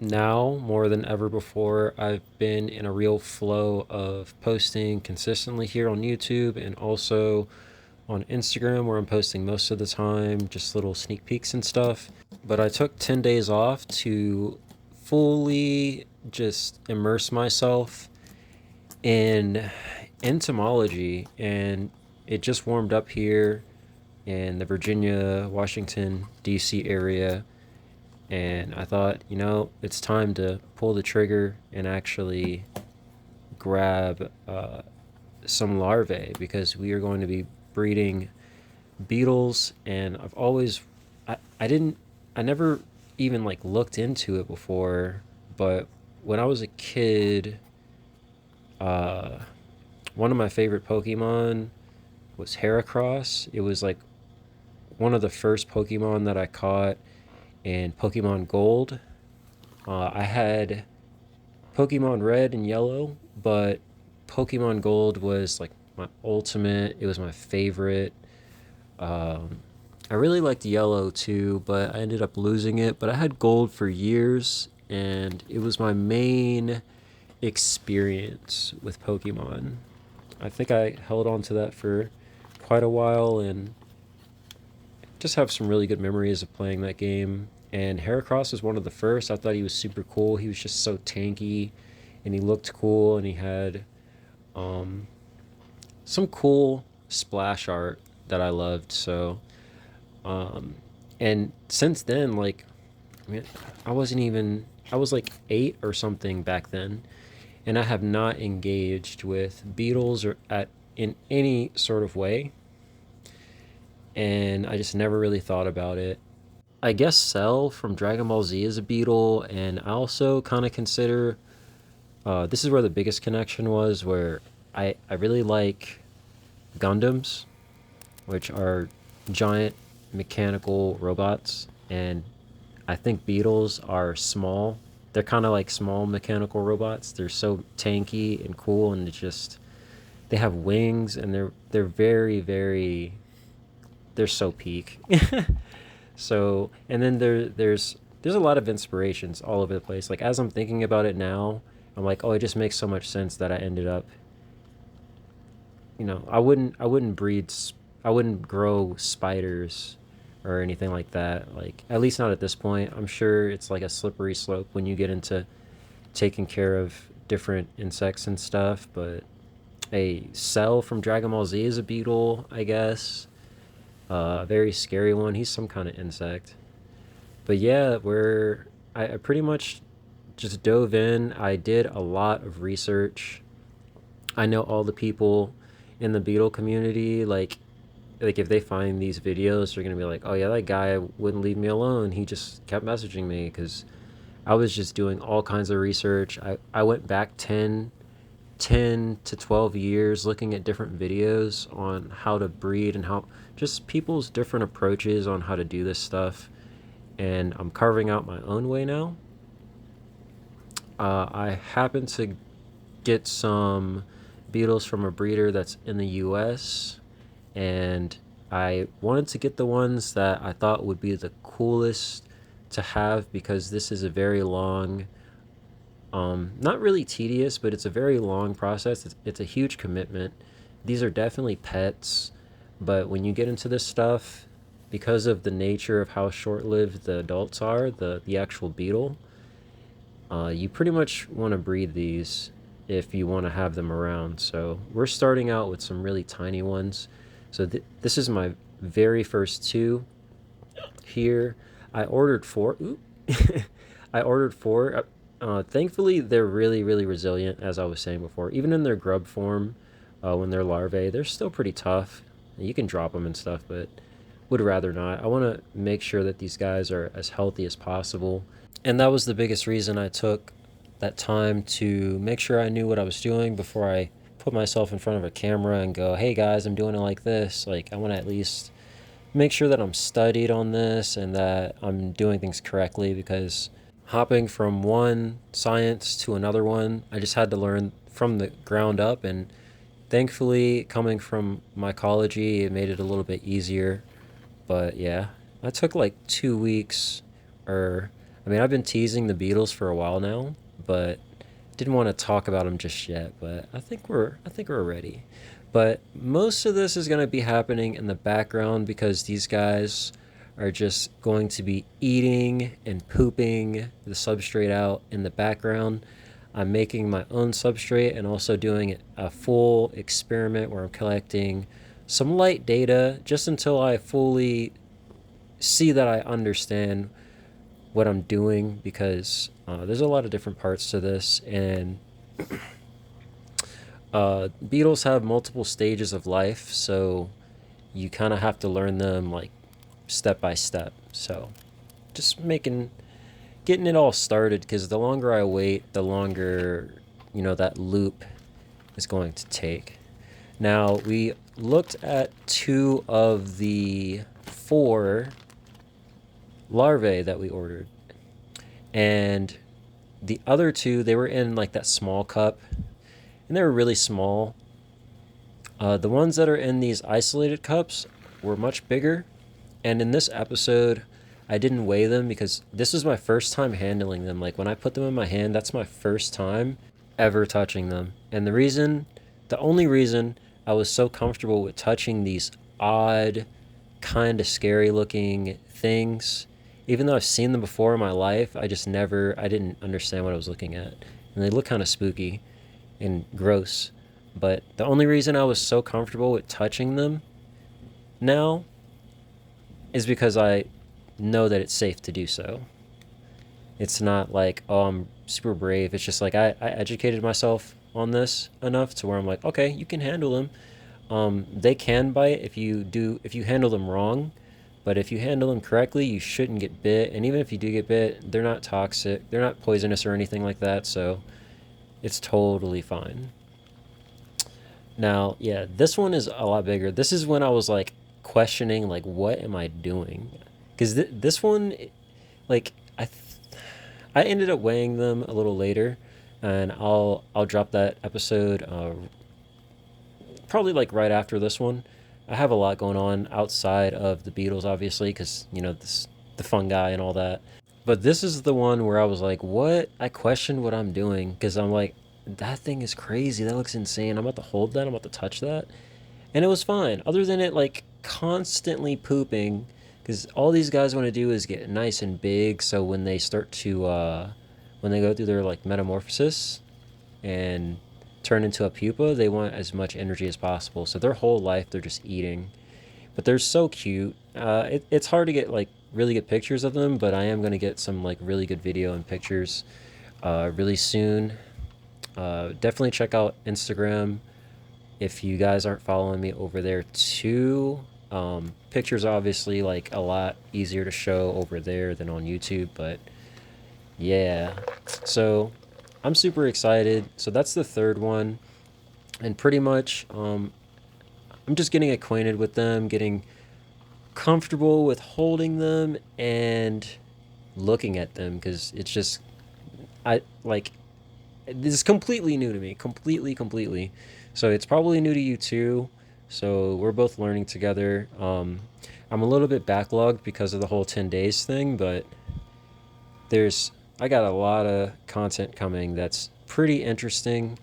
Now more than ever before, I've been in a real flow of posting consistently here on YouTube and also on Instagram, where I'm posting most of the time, just little sneak peeks and stuff. But I took 10 days off to fully just immerse myself in entomology, and it just warmed up here in the Virginia, Washington, D.C. area. And I thought, it's time to pull the trigger and actually grab some larvae, because we are going to be breeding beetles. And I never even like looked into it before, but when I was a kid, uh, one of my favorite Pokemon was Heracross. It was like one of the first Pokemon that I caught in Pokemon Gold. I had Pokemon Red and Yellow, but Pokemon Gold was like my ultimate. It was my favorite. Um, I really liked Yellow too, but I ended up losing it. But I had Gold for years, and it was my main experience with Pokemon. I think I held on to that for quite a while and just have some really good memories of playing that game. And Heracross was one of the first. I thought he was super cool. He was just so tanky, and he looked cool, and he had um, some cool splash art that I loved. So, um, and since then, like, I mean, I was like 8 or something back then, and I have not engaged with beetles or at in any sort of way, and I just never really thought about it. I guess Cell from Dragon Ball Z is a beetle, and I also kind of consider this is where the biggest connection was, where I really like Gundams, which are giant mechanical robots, and I think beetles are small. They're kind of like small mechanical robots. They're so tanky and cool, and they have wings, and they're very they're so peak. So, and then there's a lot of inspirations all over the place. Like as I'm thinking about it now, I'm like, oh, it just makes so much sense that I ended up, I wouldn't grow spiders or anything like that. Like at least not at this point. I'm sure it's like a slippery slope when you get into taking care of different insects and stuff, but a Cell from Dragon Ball Z is a beetle, I guess. A very scary one. He's some kind of insect. But yeah, I pretty much just dove in. I did a lot of research. I know all the people in the beetle community. Like if they find these videos, they're gonna be like, "Oh yeah, that guy wouldn't leave me alone. He just kept messaging me," because I was just doing all kinds of research. I went back 10 to 12 years looking at different videos on how to breed and how just people's different approaches on how to do this stuff. And I'm carving out my own way now. I happen to get some beetles from a breeder that's in the US, and I wanted to get the ones that I thought would be the coolest to have, because this is a very long, not really tedious, but it's a very long process. It's a huge commitment. These are definitely pets, but when you get into this stuff, because of the nature of how short-lived the adults are, the actual beetle, you pretty much want to breed these if you want to have them around. So we're starting out with some really tiny ones. So this is my very first two here. I ordered four. I ordered four. Thankfully, they're really resilient, as I was saying before. Even in their grub form, when they're larvae, they're still pretty tough. You can drop them and stuff, but would rather not. I want to make sure that these guys are as healthy as possible. And that was the biggest reason I took that time to make sure I knew what I was doing before I put myself in front of a camera and go, hey guys, I'm doing it like this. Like, I want to at least make sure that I'm studied on this and that I'm doing things correctly, because hopping from one science to another one, I just had to learn from the ground up. And thankfully, coming from mycology, it made it a little bit easier. But yeah, I took like 2 weeks, or mean, I've been teasing the beetles for a while now, but didn't want to talk about them just yet. But I think we're ready. But most of this is going to be happening in the background because these guys are just going to be eating and pooping the substrate out in the background. I'm making my own substrate and also doing a full experiment where I'm collecting some light data just until I fully see that I understand what I'm doing, because there's a lot of different parts to this, and beetles have multiple stages of life, so you kind of have to learn them like step by step. So just getting it all started, because the longer I wait, the longer, that loop is going to take. Now, we looked at 2 of the 4 larvae that we ordered, and the other 2, they were in like that small cup, and they were really small. The ones that are in these isolated cups were much bigger, and in this episode I didn't weigh them because this was my first time handling them. Like, when I put them in my hand, that's my first time ever touching them. And the only reason I was so comfortable with touching these odd, kind of scary looking things, even though I've seen them before in my life, I didn't understand what I was looking at. And they look kind of spooky and gross. But the only reason I was so comfortable with touching them now is because I know that it's safe to do so. It's not like, oh, I'm super brave. It's just like I educated myself on this enough to where I'm like, okay, you can handle them. They can bite if you handle them wrong, but if you handle them correctly, you shouldn't get bit. And even if you do get bit, they're not toxic, they're not poisonous or anything like that, so it's totally fine. Now, yeah, this one is a lot bigger. This is when I was like questioning, like, what am I doing? Because this one, like, I ended up weighing them a little later, and I'll drop that episode probably like right after this one. I have a lot going on outside of the beetles, obviously, because the fungi and all that. But this is the one where I was like, what? I questioned what I'm doing, because I'm like, that thing is crazy. That looks insane. I'm about to hold that. I'm about to touch that. And it was fine, other than it like constantly pooping, because all these guys want to do is get nice and big, so when they start to when they go through their like metamorphosis and turn into a pupa, they want as much energy as possible, so their whole life they're just eating. But they're so cute. It's hard to get like really good pictures of them, but I am going to get some like really good video and pictures really soon. Definitely check out Instagram if you guys aren't following me over there too. Pictures are obviously like a lot easier to show over there than on YouTube, but yeah. So I'm super excited. So that's the 3rd one, and pretty much I'm just getting acquainted with them, getting comfortable with holding them and looking at them, because it's just this is completely new to me, completely. So it's probably new to you too. So we're both learning together. I'm a little bit backlogged because of the whole 10 days thing, but I got a lot of content coming that's pretty interesting,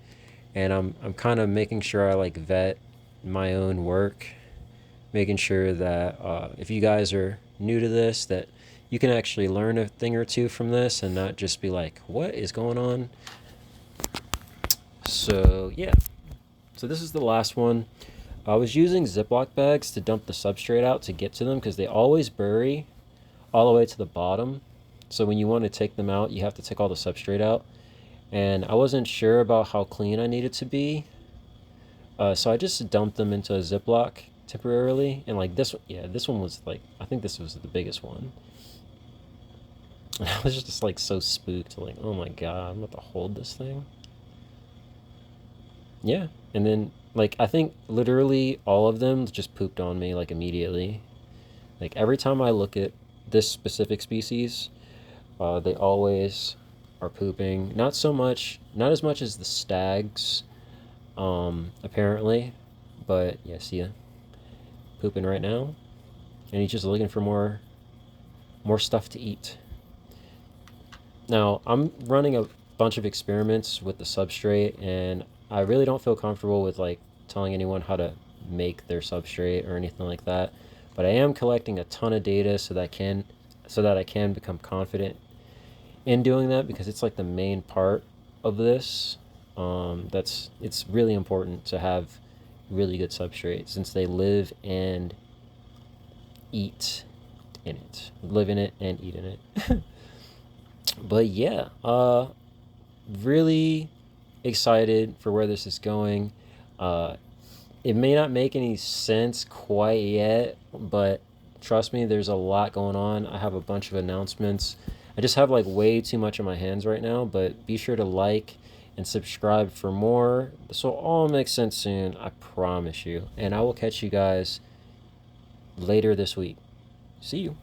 and I'm kind of making sure I like vet my own work, making sure that if you guys are new to this, that you can actually learn a thing or two from this and not just be like, what is going on? So yeah, so this is the last one. I was using Ziploc bags to dump the substrate out to get to them, because they always bury all the way to the bottom. So when you want to take them out, you have to take all the substrate out. And I wasn't sure about how clean I needed to be. So I just dumped them into a Ziploc temporarily. And like this one was like, I think this was the biggest one. And I was just like so spooked, like, oh my God, I'm about to hold this thing. Yeah, and then like I think literally all of them just pooped on me like immediately. Like every time I look at this specific species, they always are pooping. Not as much as the stags, apparently, but yeah, see ya, pooping right now, and he's just looking for more stuff to eat. Now, I'm running a bunch of experiments with the substrate, and I really don't feel comfortable with like telling anyone how to make their substrate or anything like that. But I am collecting a ton of data so that I can become confident in doing that, because it's like the main part of this. It's really important to have really good substrate, since they live and eat in it, live in it and eat in it. But yeah, really excited for where this is going. It may not make any sense quite yet, but trust me, there's a lot going on. I have a bunch of announcements. I just have like way too much on my hands right now, but be sure to like and subscribe for more. This will all make sense soon, I promise you. And I will catch you guys later this week. See you.